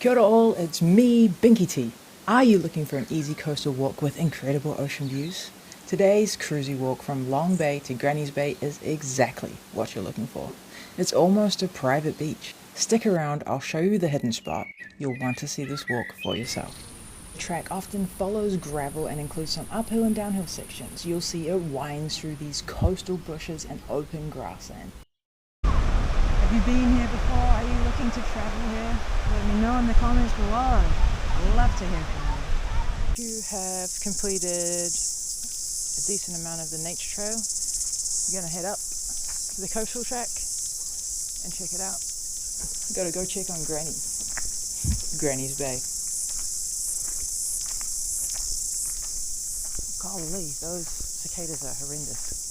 Kia ora all, it's me, BinkyT. Are you looking for an easy coastal walk with incredible ocean views? Today's cruisy walk from Long Bay to Granny's Bay is exactly what you're looking for. It's almost a private beach. Stick around, I'll show you the hidden spot. You'll want to see this walk for yourself. The track often follows gravel and includes some uphill and downhill sections. You'll see it winds through these coastal bushes and open grassland. Have you been here before? Are you looking to travel here? Let me know in the comments below. I'd love to hear from you. You have completed a decent amount of the nature trail. You're gonna head up to the coastal track and check it out. You gotta go check on Granny's Bay. Golly, those cicadas are horrendous.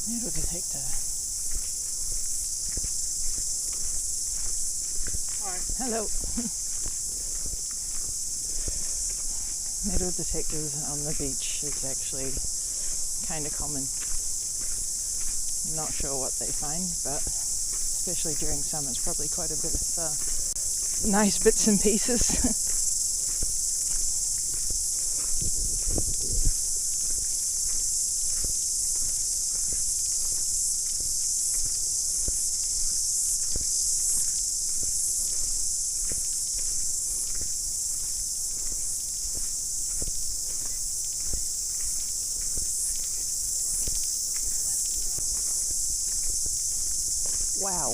Metal detector. Alright. Hello. Metal detectors on the beach is actually kind of common. Not sure what they find, but especially during summer, it's probably quite a bit of nice bits and pieces. Wow.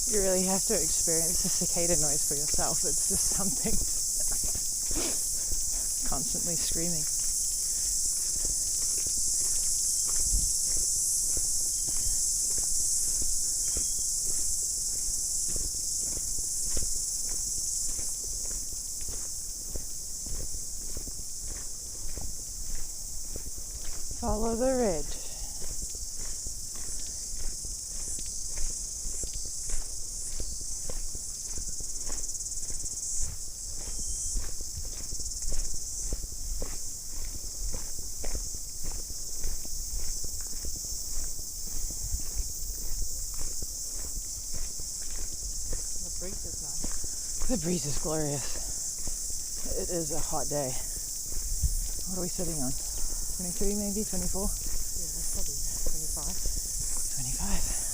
You really have to experience the cicada noise for yourself. It's just something. Constantly screaming. Follow the red. The breeze is nice. The breeze is glorious. It is a hot day. What are we sitting on? 23 maybe? 24? Yeah, that's probably 25. 25.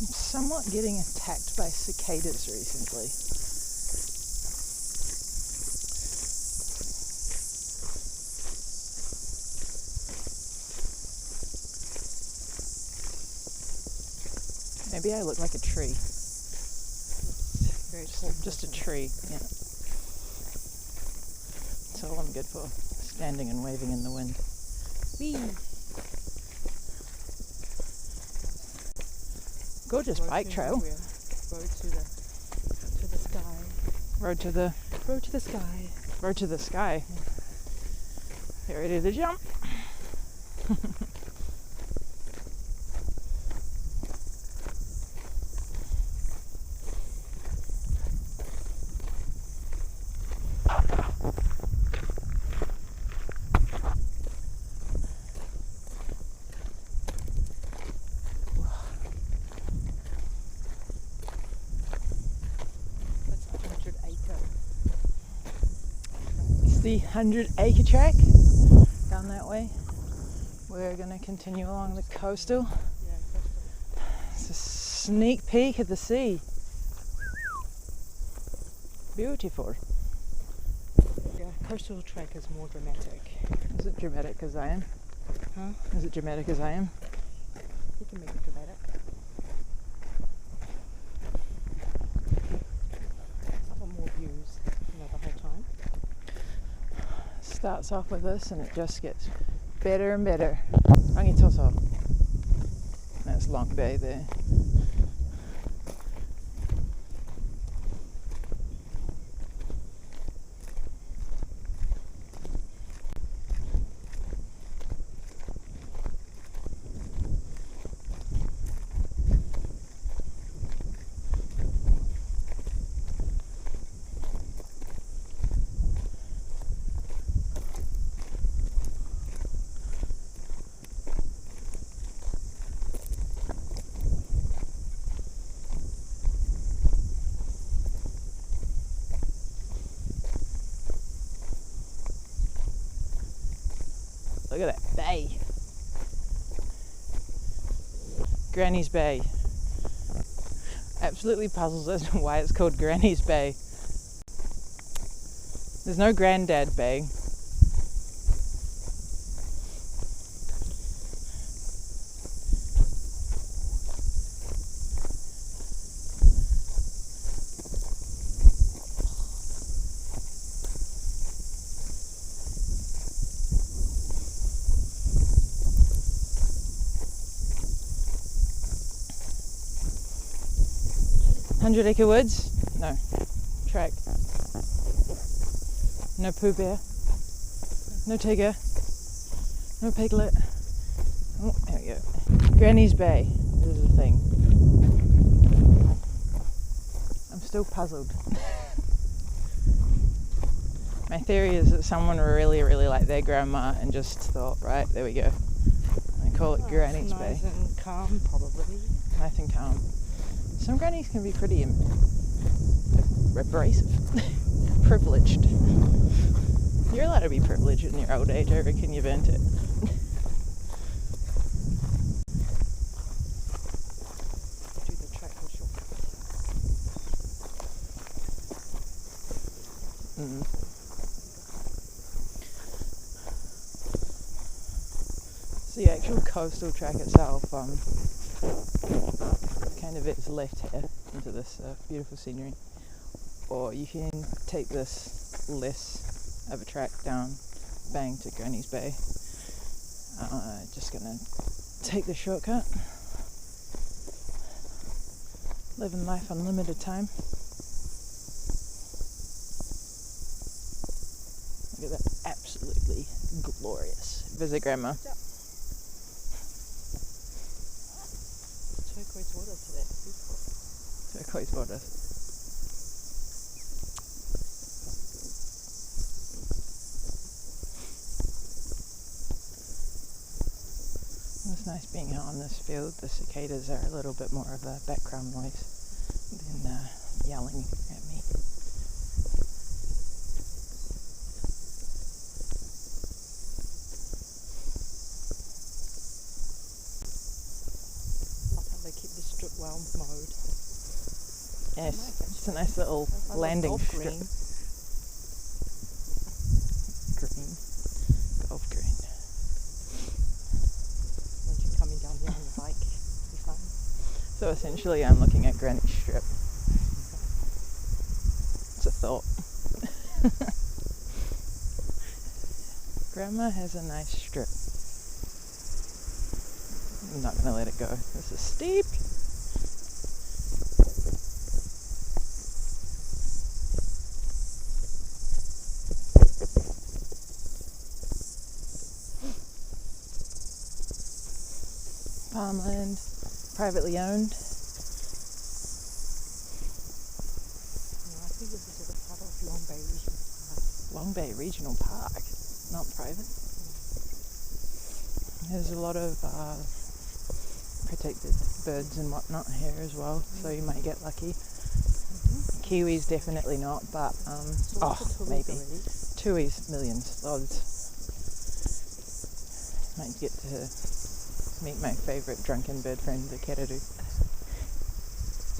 I'm somewhat getting attacked by cicadas recently. Maybe I look like a tree. Very tall. Just a tree, yeah. That's all I'm good for. Standing and waving in the wind. Whee! Gorgeous bike trail. Road to the sky. Road to the sky. road to the sky. Get ready to jump. It's the 100-acre track down that way. We're going to continue along the coastal. Yeah, coastal. It's a sneak peek of the sea. Beautiful. Yeah, coastal track is more dramatic. Is it dramatic as I am? Huh? Is it dramatic as I am? You can make it dramatic. I want more views, the whole time. Starts off with this and it just gets better and better. Rangitoto. That's Long Bay there. Look at that bay. Granny's Bay. Absolutely puzzles as to why it's called Granny's Bay. There's no Granddad Bay. Hundred-acre woods? No. Track. No Pooh Bear. No Tiger. No Piglet. Oh, there we go. Granny's Bay is the thing. I'm still puzzled. My theory is that someone really, really liked their grandma and just thought, right, there we go. I call it Granny's Bay. Nice and calm, probably. Nice and calm. Some grannies can be pretty abrasive, privileged. You're allowed to be privileged in your old age. I reckon you've earned it. Do the track for sure. So the actual coastal track itself, kind of it's left here into this beautiful scenery, or you can take this less of a track down, bang to Granny's Bay. Just gonna take the shortcut, living life on limited time. Look at that absolutely glorious visit grandma. Turquoise water today. Beautiful. Turquoise water. It's nice being out on this field. The cicadas are a little bit more of a background noise than yelling at me. Love how they keep this strip well mowed. Yes, it's a nice little I like landing golf strip. green. Green. Golf green. Once you're coming down here on the bike, it'll be fun. So essentially I'm looking at Granny Strip. It's a thought. Grandma has a nice strip. I'm not going to let it go. This is steep. Farmland, privately owned. Yeah, I think this is all part of Long Bay Regional Park. Long Bay Regional Park, not private. There's a lot of protected birds and whatnot here as well, so you might get lucky. Kiwis definitely not, but maybe. Tuis, millions, loads. Might get to meet my favourite drunken bird friend, the caribou.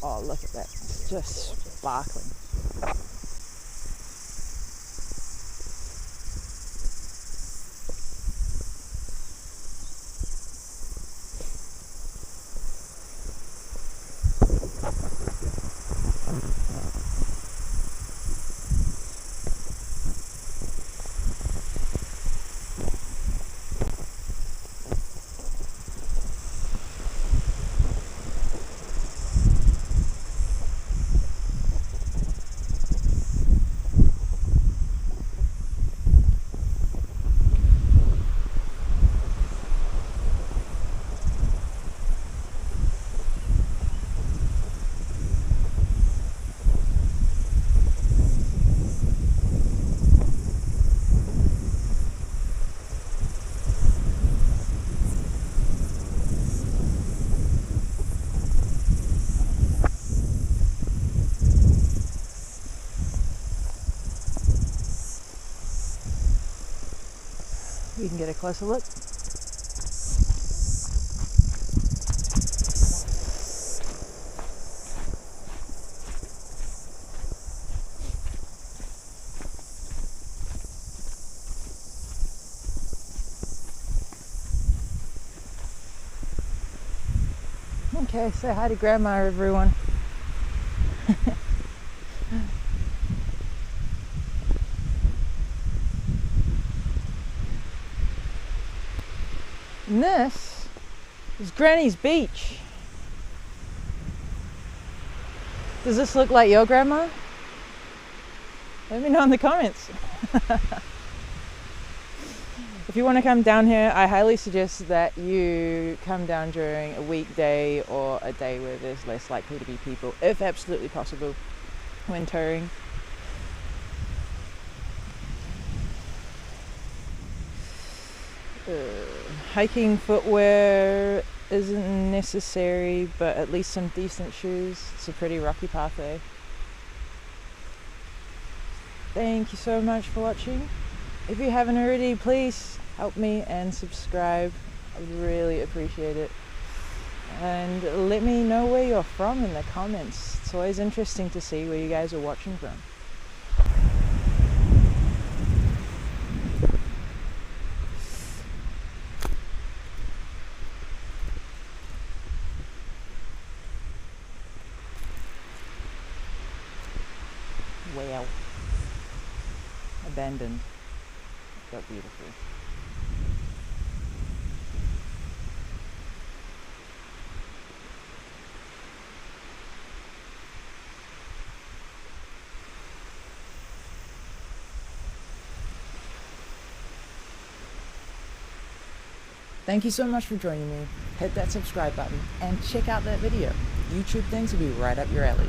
Oh, look at that, it's just sparkling. We can get a closer look. Okay, say hi to Grandma, everyone. And this is Granny's Beach. Does this look like your grandma? Let me know in the comments. If you want to come down here, I highly suggest that you come down during a weekday or a day where there's less likely to be people, if absolutely possible, when touring. Hiking footwear isn't necessary, but at least some decent shoes. It's a pretty rocky pathway. Thank you so much for watching. If you haven't already, please help me and subscribe. I would really appreciate it. And let me know where you're from in the comments. It's always interesting to see where you guys are watching from. Wow. Abandoned, but beautiful. Thank you so much for joining me. Hit that subscribe button and check out that video. YouTube things will be right up your alley.